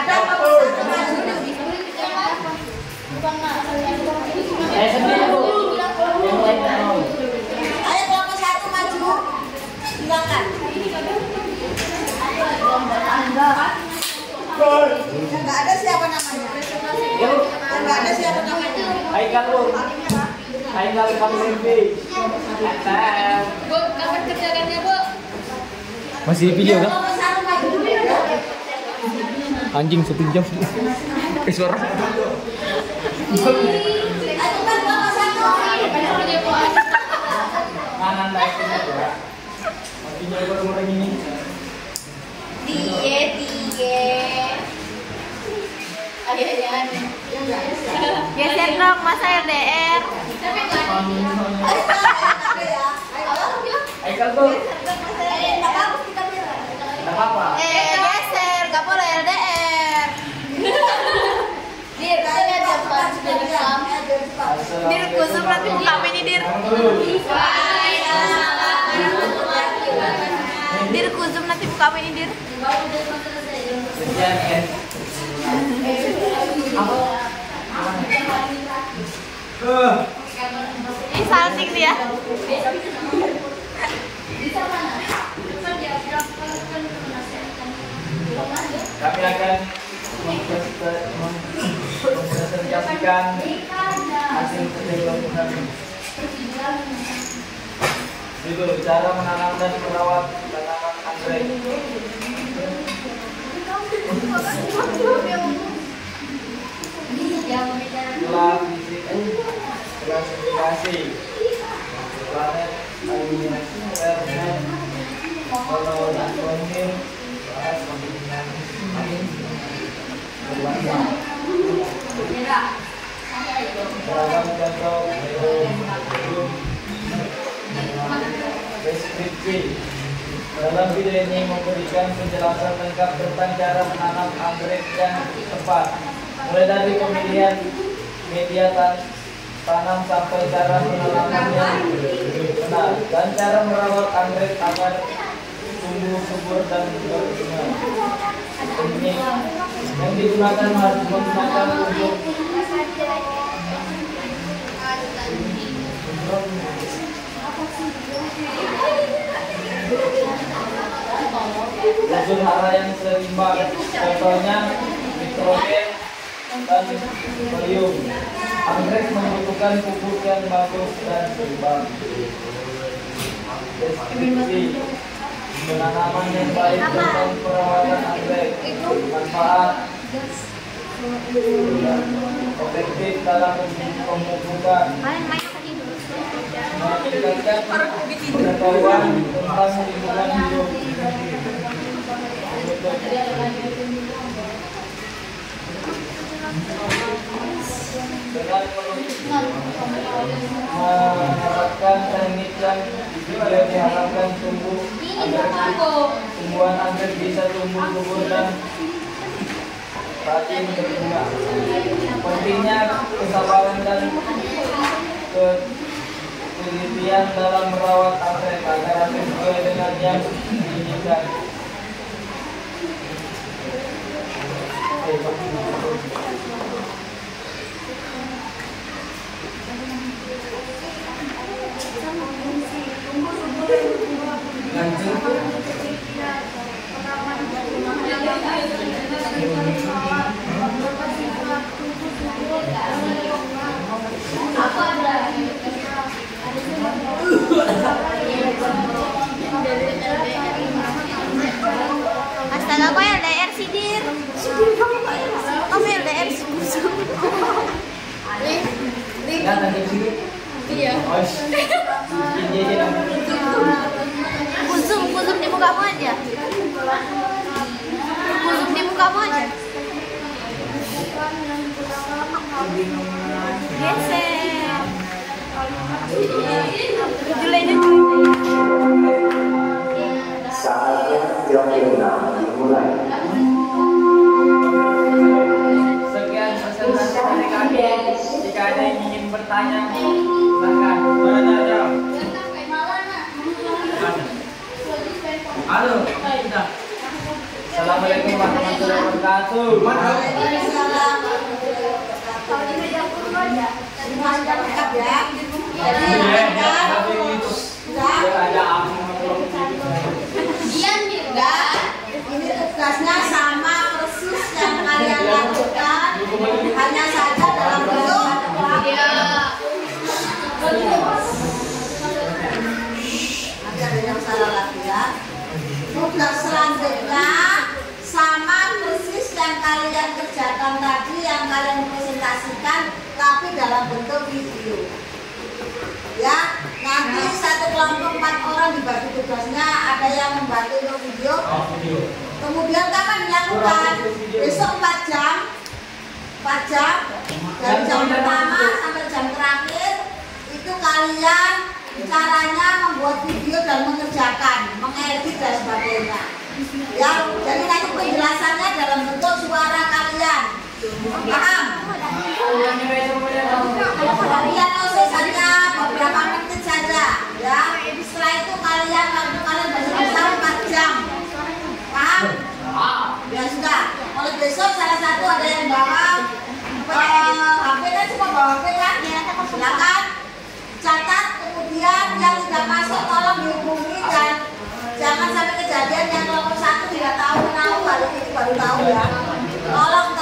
ada, kelompok 1 maju. Saya sendiri Bu. Yang lain nggak mau. Ayo kelompok 1 maju. Silakan. Yang nggak ada siapa namanya? Ya Bu. Yang nggak ada siapa namanya? Haikal Bu. Haikal kamu mimpi. Bu, kapan kerjaannya Bu? Masih di video kan? Kelompok 1 maju dulu ya. Anjing 1 jam. Suara. Ayo kan kelompok 1. Kanan baik ini ya. Makinya baru ini. Tie. Geser dong masa LDR. Haikal Bu. Nggak apa-apa. Geser, gak boleh LDR. Dir, kita lihat depan Dir, kusum nanti buka ini Dir. Dir, kusum nanti buka ini Dir. Sekian kan. Ini salting dia. Kami akan mempresentasikan hasil penelitian itu cara menanam dan merawat tanaman anggrek. Klasifikasi planet internet kalau dikonfirm bahas pembimbingan beragam contoh deskripsi. Dalam video ini memberikan penjelasan lengkap tentang cara menanam anggrek yang tepat, mulai dari pemilihan media tanam sampai cara penanaman yang benar dan cara merawat anggrek agar tumbuh subur dan berbunga. Ini yang digunakan harus menggunakan untuk unsur hara yang seimbang, contohnya nitrogen dan kalium. Anggrek membutuhkan pupuk yang bagus dan seimbang. Deskripsi penanaman yang baik tentang perawatan anggrek, manfaat efektif dalam pemupukan, meningkatkan pengetahuan tentang lingkungan hidup, menerapkan teknik yang diharapkan tumbuhan anggrek bisa tumbuh subur dan rajin berbunga. Pentingnya kesabaran dan ketelitian dalam merawat anggrek agar hasil sesuai dengan yang diinginkan. Astaga, kok LDR sih, Dir? Kamu LDR sih, busuk. Iya. Kusum di mukamu aja. Kusum di mukamu aja. Geser. Saatnya film ke-6 dimulai. Sekian presentasi dari kami. Jika ada yang ingin bertanya, silakan. Bertanya. Halo. Assalamualaikum warahmatullahi wabarakatuh. Ini tugasnya sama persis yang kalian lakukan, hanya saja dalam bentuk ada yang salah lagi ya. Tugas selanjutnya sama persis yang kalian kerjakan tadi, yang kalian presentasikan, tapi dalam bentuk video. Ya, nanti satu kelompok 4 orang dibagi tugasnya, ada yang membantu untuk video. Kemudian kapan dilakukan? Besok 4 jam. 4 jam dari jam pertama sampai jam terakhir itu kalian caranya membuat video dan mengerjakan, mengedit dan sebagainya. Ya, jadi nanti penjelasannya dalam bentuk suara kalian. Paham? Kalian prosesnya beberapa menit saja, ya. Setelah itu kalian bersama 4 jam. Paham? Ya sudah. Mulai besok salah satu ada yang bawa HP, kan semua bawa HP kan? Silakan catat, kemudian yang tidak masuk tolong dihubungi dan jangan sampai kejadian yang kelompok 1 tidak tahu hari ini baru tahu ya. Tolong